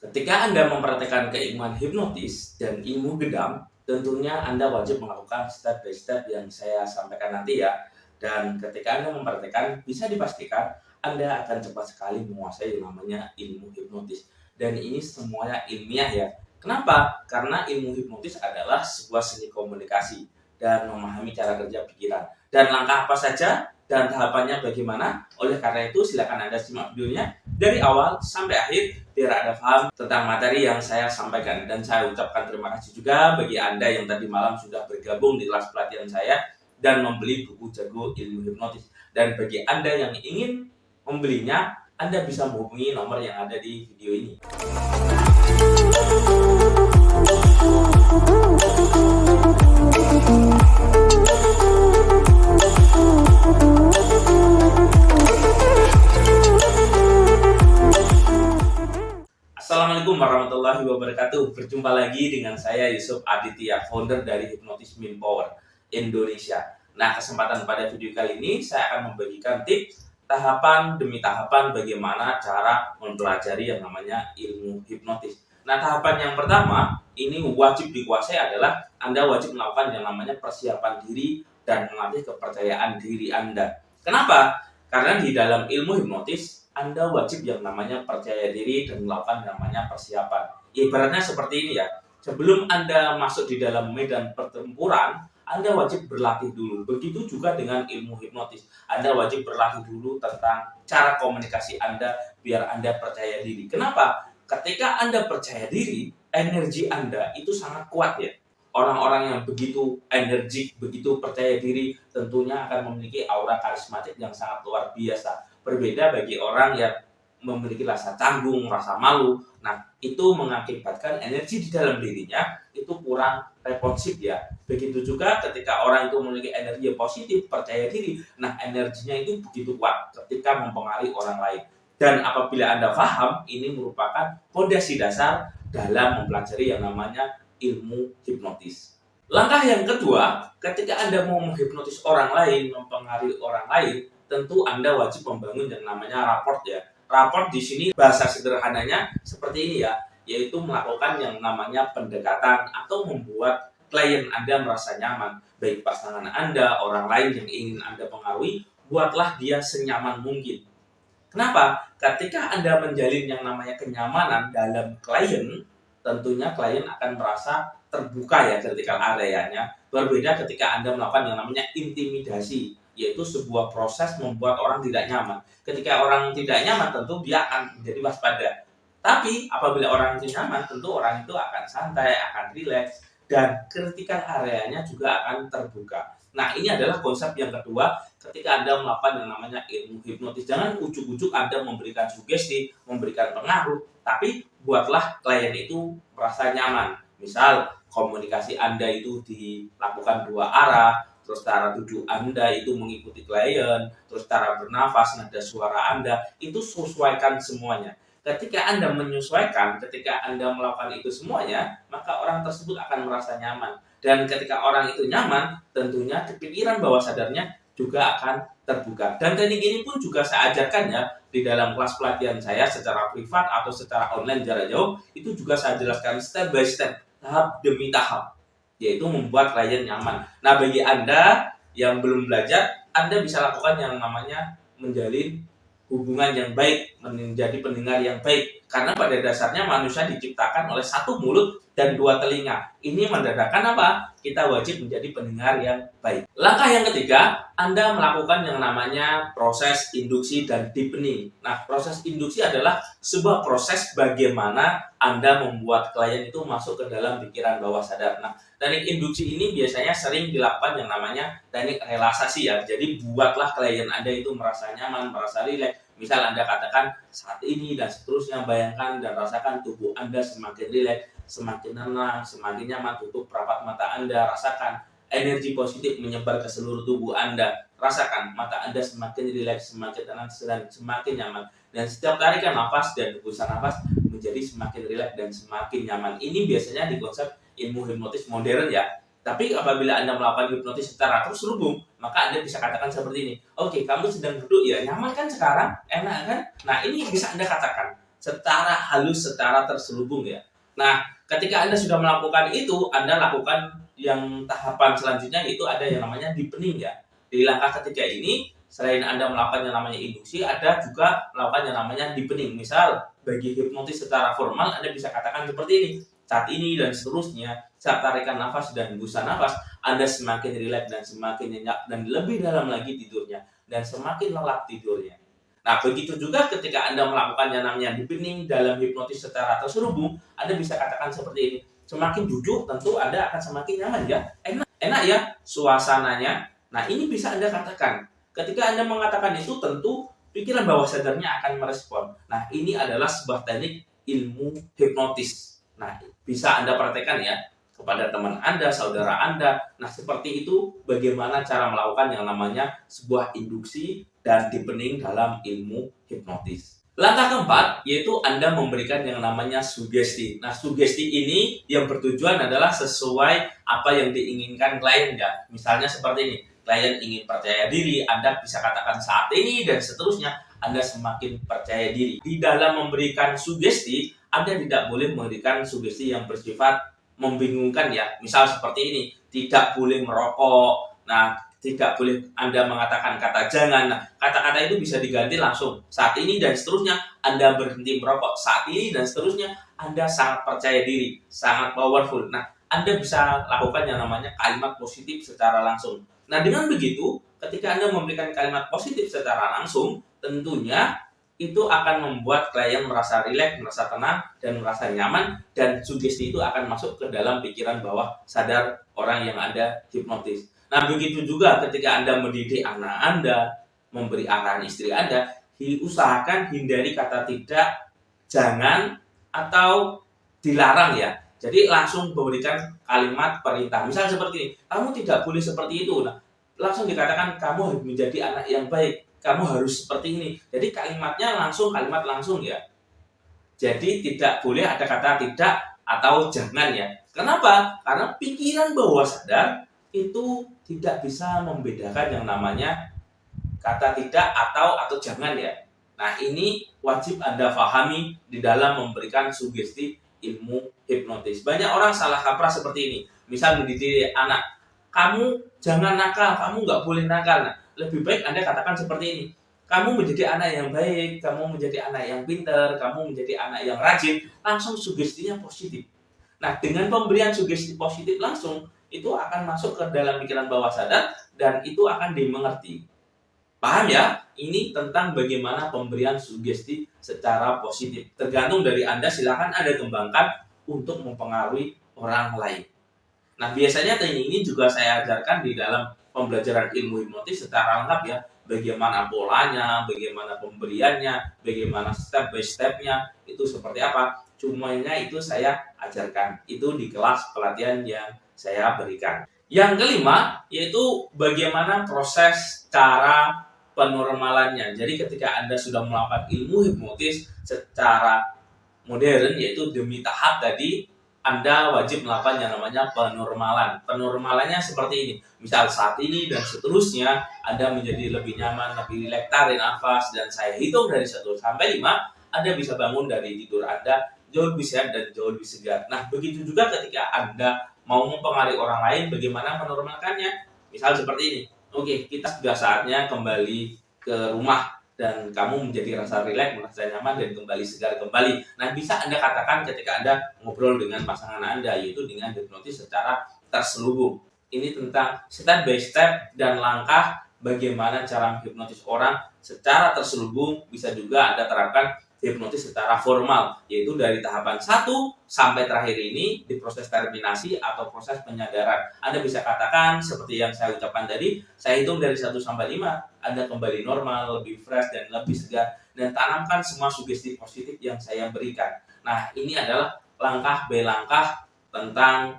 Ketika Anda mempraktikkan keilmuan hipnotis dan ilmu gedam, tentunya Anda wajib melakukan step by step yang saya sampaikan nanti ya. Dan ketika Anda mempraktikkan, bisa dipastikan Anda akan cepat sekali menguasai yang namanya ilmu hipnotis. Dan ini semuanya ilmiah ya. Kenapa? Karena ilmu hipnotis adalah sebuah seni komunikasi dan memahami cara kerja pikiran. Dan langkah apa saja dan tahapannya bagaimana? Oleh karena itu, silakan Anda simak videonya dari awal sampai akhir biar Anda paham tentang materi yang saya sampaikan. Dan saya ucapkan terima kasih juga bagi Anda yang tadi malam sudah bergabung di kelas pelatihan saya dan membeli buku Jago Ilmu Hipnotis. Dan bagi Anda yang ingin membelinya, Anda bisa menghubungi nomor yang ada di video ini. Assalamualaikum warahmatullahi wabarakatuh. Berjumpa lagi dengan saya Yusuf Aditya, founder dari Hypnotis Mind Power Indonesia. Nah, kesempatan pada video kali ini saya akan membagikan tips tahapan demi tahapan bagaimana cara mempelajari yang namanya ilmu hipnotis. Nah, tahapan yang pertama ini wajib dikuasai adalah Anda wajib melakukan yang namanya persiapan diri dan melatih kepercayaan diri Anda. Kenapa? Karena di dalam ilmu hipnotis Anda wajib yang namanya percaya diri dan melakukan yang namanya persiapan. Ibaratnya seperti ini ya. Sebelum Anda masuk di dalam medan pertempuran, Anda wajib berlatih dulu. Begitu juga dengan ilmu hipnotis. Anda wajib berlatih dulu tentang cara komunikasi Anda biar Anda percaya diri. Kenapa? Ketika Anda percaya diri, energi Anda itu sangat kuat ya. Orang-orang yang begitu energik, begitu percaya diri tentunya akan memiliki aura karismatik yang sangat luar biasa. Berbeda bagi orang yang memiliki rasa canggung, rasa malu. Nah, itu mengakibatkan energi di dalam dirinya itu kurang responsif ya. Begitu juga ketika orang itu memiliki energi yang positif, percaya diri. Nah, energinya itu begitu kuat ketika mempengaruhi orang lain. Dan apabila Anda paham, ini merupakan fondasi dasar dalam mempelajari yang namanya ilmu hipnotis. Langkah yang kedua, ketika Anda mau menghipnotis orang lain, mempengaruhi orang lain, tentu Anda wajib membangun yang namanya raport ya. Raport di sini bahasa sederhananya seperti ini ya, yaitu melakukan yang namanya pendekatan atau membuat klien Anda merasa nyaman. Baik pasangan Anda, orang lain yang ingin Anda pengaruhi, buatlah dia senyaman mungkin. Kenapa? Ketika Anda menjalin yang namanya kenyamanan dalam klien, tentunya klien akan merasa terbuka ya vertikal areanya. Berbeda ketika Anda melakukan yang namanya intimidasi, yaitu sebuah proses membuat orang tidak nyaman. Ketika orang tidak nyaman, tentu dia akan menjadi waspada. Tapi apabila orang itu nyaman, tentu orang itu akan santai, akan rileks, dan vertikal areanya juga akan terbuka. Nah, ini adalah konsep yang kedua ketika Anda melakukan yang namanya ilmu hipnotis. Jangan ujuk-ujuk Anda memberikan sugesti, memberikan pengaruh, tapi buatlah klien itu merasa nyaman. Misal, komunikasi Anda itu dilakukan dua arah, terus cara duduk Anda itu mengikuti klien, terus cara bernafas, nada suara Anda, itu sesuaikan semuanya. Ketika Anda menyesuaikan, ketika Anda melakukan itu semuanya, maka orang tersebut akan merasa nyaman. Dan ketika orang itu nyaman, tentunya pikiran bawah sadarnya juga akan terbuka. Dan teknik ini pun juga saya ajarkan ya di dalam kelas pelatihan saya secara privat atau secara online jarak jauh. Itu juga saya jelaskan step by step, tahap demi tahap, yaitu membuat klien nyaman. Nah, bagi Anda yang belum belajar, Anda bisa lakukan yang namanya menjalin hubungan yang baik, menjadi pendengar yang baik. Karena pada dasarnya manusia diciptakan oleh satu mulut dan dua telinga. Ini menandakan apa? Kita wajib menjadi pendengar yang baik. Langkah yang ketiga, Anda melakukan yang namanya proses induksi dan deepening. Nah, proses induksi adalah sebuah proses bagaimana Anda membuat klien itu masuk ke dalam pikiran bawah sadar. Nah, teknik induksi ini biasanya sering dilakukan yang namanya teknik relaksasi ya. Jadi buatlah klien Anda itu merasa nyaman, merasa rileks. Misal Anda katakan saat ini dan seterusnya, bayangkan dan rasakan tubuh Anda semakin rileks, semakin tenang, semakin nyaman. Tutup rapat mata Anda, rasakan energi positif menyebar ke seluruh tubuh Anda. Rasakan mata Anda semakin rileks, semakin tenang, dan semakin nyaman. Dan setiap tarikan nafas dan hembusan nafas menjadi semakin rileks dan semakin nyaman. Ini biasanya di konsep ilmu hipnotis modern ya. Tapi apabila Anda melakukan hipnotis secara terselubung, maka Anda bisa katakan seperti ini. Oke, kamu sedang duduk ya, nyaman kan sekarang? Enak kan? Nah, ini bisa Anda katakan. secara halus, secara terselubung ya. Nah, ketika Anda sudah melakukan itu, Anda lakukan yang tahapan selanjutnya, yaitu ada yang namanya deepening ya. Di langkah ketiga ini, selain Anda melakukan yang namanya induksi, ada juga melakukan yang namanya deepening. Misal, bagi hipnotis secara formal, Anda bisa katakan seperti ini. Saat ini dan seterusnya, saat tarikan nafas dan hembusan nafas, Anda semakin rileks dan semakin nyenyak dan lebih dalam lagi tidurnya dan semakin lelap tidurnya. Nah, begitu juga ketika Anda melakukan yang namanya deepening dalam hipnotis secara terselubung, Anda bisa katakan seperti ini. Semakin duduk, tentu Anda akan semakin nyaman ya. Enak ya suasananya. Nah, ini bisa Anda katakan. Ketika Anda mengatakan itu, tentu pikiran bawah sadarnya akan merespon. Nah, ini adalah sebuah teknik ilmu hipnotis. Nah, bisa Anda praktekkan ya kepada teman Anda, saudara Anda. Nah, seperti itu bagaimana cara melakukan yang namanya sebuah induksi dan deepening dalam ilmu hipnotis. Langkah keempat, yaitu Anda memberikan yang namanya sugesti. Nah, sugesti ini yang bertujuan adalah sesuai apa yang diinginkan klien ya. Misalnya seperti ini, klien ingin percaya diri, Anda bisa katakan saat ini dan seterusnya, Anda semakin percaya diri. Di dalam memberikan sugesti, Anda tidak boleh memberikan sugesti yang bersifat membingungkan ya. Misal seperti ini, tidak boleh merokok. Nah, tidak boleh Anda mengatakan kata jangan. Nah, kata-kata itu bisa diganti langsung. Saat ini dan seterusnya, Anda berhenti merokok. Saat ini dan seterusnya, Anda sangat percaya diri, sangat powerful. Nah, Anda bisa lakukan yang namanya kalimat positif secara langsung. Nah, dengan begitu, ketika Anda memberikan kalimat positif secara langsung, tentunya itu akan membuat klien merasa rileks, merasa tenang, dan merasa nyaman, dan sugesti itu akan masuk ke dalam pikiran bawah sadar orang yang Anda hipnotis. Nah, begitu juga ketika Anda mendidik anak Anda, memberi arahan istri Anda, usahakan hindari kata tidak, jangan, atau dilarang ya. Jadi langsung memberikan kalimat perintah. Misal seperti ini, kamu tidak boleh seperti itu. Nah, langsung dikatakan kamu harus menjadi anak yang baik. Kamu harus seperti ini. Jadi kalimatnya langsung, kalimat langsung ya. Jadi tidak boleh ada kata tidak atau jangan ya. Kenapa? Karena pikiran bawah sadar itu tidak bisa membedakan yang namanya kata tidak atau jangan ya. Nah, ini wajib Anda pahami di dalam memberikan sugesti ilmu hipnotis. Banyak orang salah kaprah seperti ini. Misal mendidik anak, kamu jangan nakal, kamu nggak boleh nakal. Nah, lebih baik Anda katakan seperti ini. Kamu menjadi anak yang baik, kamu menjadi anak yang pintar, kamu menjadi anak yang rajin, langsung sugestinya positif. Nah, dengan pemberian sugesti positif langsung, itu akan masuk ke dalam pikiran bawah sadar dan itu akan dimengerti. Paham ya? Ini tentang bagaimana pemberian sugesti secara positif. Tergantung dari Anda, silakan Anda kembangkan untuk mempengaruhi orang lain. Nah, biasanya teknik ini juga saya ajarkan di dalam pembelajaran ilmu hipnotis secara lengkap ya. Bagaimana polanya, bagaimana pemberiannya, bagaimana step by step-nya, itu seperti apa. Cumanya itu saya ajarkan. Itu di kelas pelatihan yang saya berikan. Yang kelima, yaitu bagaimana proses cara penormalannya. Jadi ketika Anda sudah melakukan ilmu hipnotis secara modern, yaitu demi tahap tadi, Anda wajib melakukan yang namanya penormalan. Penormalannya seperti ini. Misal saat ini dan seterusnya, Anda menjadi lebih nyaman, lebih rileks, tarik nafas, dan saya hitung dari 1 sampai 5, Anda bisa bangun dari tidur Anda jauh lebih sehat dan jauh lebih segar. Nah, begitu juga ketika Anda mau mempengaruhi orang lain, bagaimana menormalkannya. Misal seperti ini. Oke, kita sudah saatnya kembali ke rumah dan kamu menjadi rasa rileks, merasa nyaman, dan kembali segar kembali. Nah, bisa Anda katakan ketika Anda ngobrol dengan pasangan Anda, yaitu dengan hipnotis secara terselubung. Ini tentang step by step dan langkah bagaimana cara menghipnotis orang secara terselubung. Bisa juga Anda terapkan hipnotis secara formal, yaitu dari tahapan 1 sampai terakhir ini di proses terminasi atau proses penyadaran. Anda bisa katakan seperti yang saya ucapkan tadi, saya hitung dari 1 sampai 5, Anda kembali normal, lebih fresh dan lebih segar, dan tanamkan semua sugesti positif yang saya berikan. Nah, ini adalah langkah by langkah tentang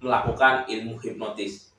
melakukan ilmu hipnotis.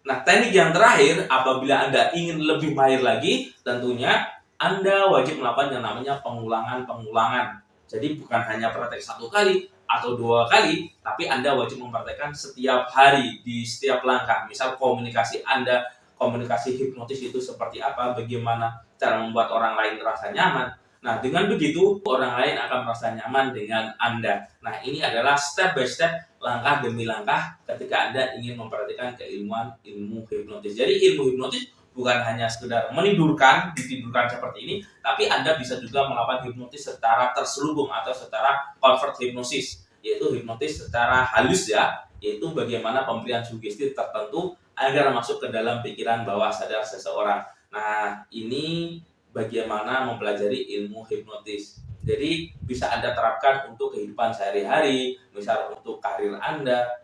Nah, teknik yang terakhir, apabila Anda ingin lebih mahir lagi, tentunya Anda wajib melakukan yang namanya pengulangan-pengulangan. Jadi bukan hanya praktek 1 kali atau 2 kali, tapi Anda wajib mempraktekkan setiap hari di setiap langkah. Misal komunikasi Anda, komunikasi hipnotis itu seperti apa, bagaimana cara membuat orang lain terasa nyaman. Nah, dengan begitu orang lain akan merasa nyaman dengan Anda. Nah, ini adalah step by step, langkah demi langkah ketika Anda ingin memperhatikan keilmuan ilmu hipnotis. Jadi ilmu hipnotis bukan hanya sekedar ditidurkan seperti ini, tapi Anda bisa juga melakukan hipnotis secara terselubung atau secara convert hipnosis, yaitu hipnotis secara halus ya, yaitu bagaimana pemberian sugesti tertentu agar masuk ke dalam pikiran bawah sadar seseorang. Nah, ini bagaimana mempelajari ilmu hipnotis. Jadi bisa Anda terapkan untuk kehidupan sehari-hari, misal untuk karir Anda,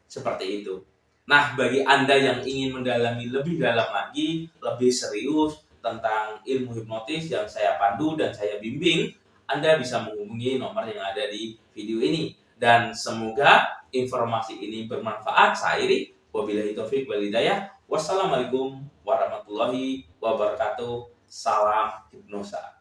seperti itu. Nah, bagi Anda yang ingin mendalami lebih dalam lagi, lebih serius tentang ilmu hipnotis yang saya pandu dan saya bimbing, Anda bisa menghubungi nomor yang ada di video ini. Dan semoga informasi ini bermanfaat. Saya Iri, wabillahi taufiq wal hidayah. Wassalamualaikum warahmatullahi wabarakatuh. Salam hipnosa.